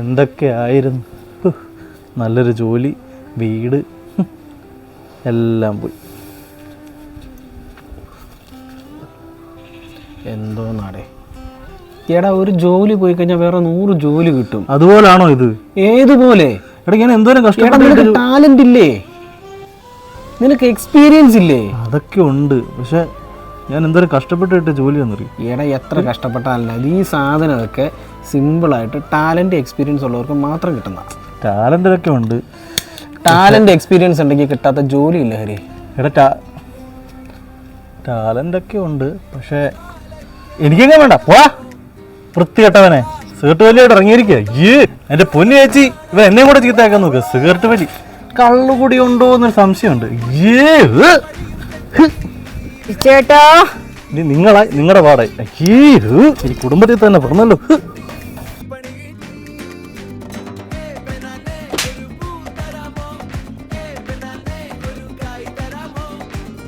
എന്തൊക്കെയായിരുന്നു. നല്ലൊരു ജോലി, വീട്, എല്ലാം പോയി. എന്തോ നാടേ. എടാ, ഒരു ജോലി പോയി കഴിഞ്ഞാൽ വേറെ 100 ജോലി കിട്ടും. അതുപോലാണോ ഇത്? ഏതുപോലെ? എടാ, ഞാൻ എന്തോരം കഷ്ടപ്പെട്ടു. ടാലന്റ് ഇല്ലേ നിനക്ക്? എക്സ്പീരിയൻസ് ഇല്ലേ? അതൊക്കെ ഉണ്ട്, പക്ഷെ ഞാൻ എന്തോരം കഷ്ടപ്പെട്ടിട്ട് ജോലി വന്നറിയും. എടാ, എത്ര കഷ്ടപ്പെട്ടാലല്ല ഈ സാധനമൊക്കെ സിമ്പിളായിട്ട് ടാലന്റ് എക്സ്പീരിയൻസ് ഉള്ളവർക്ക് മാത്രം കിട്ടുന്ന. ടാലൻ്റൊക്കെ ഉണ്ട്. ടാലന്റ് എക്സ്പീരിയൻസ് ഉണ്ടെങ്കിൽ കിട്ടാത്ത ജോലി ഇല്ല ഹരി. എടാ, ടാലൻ്റൊക്കെ ഉണ്ട്, പക്ഷേ എനിക്കെങ്ങനെ വേണ്ട. പോവാ വൃത്തികെട്ടവനെ. സിഗരറ്റ് വലിയായിട്ട് ഇറങ്ങിയിരിക്കുക. എൻ്റെ പൊന്നു ചേച്ചി, ഇവ എന്നെയും കൂടെ ചീത്തയാക്കാൻ നോക്കുക. സിഗരറ്റ് വലി കള്ളുകൂടി ഉണ്ടോ എന്നൊരു സംശയമുണ്ട്. ചേട്ടാ, നിങ്ങളായി നിങ്ങളുടെ പാടായി. ഈ കുടുംബത്തിൽ തന്നെ പറഞ്ഞല്ലോ.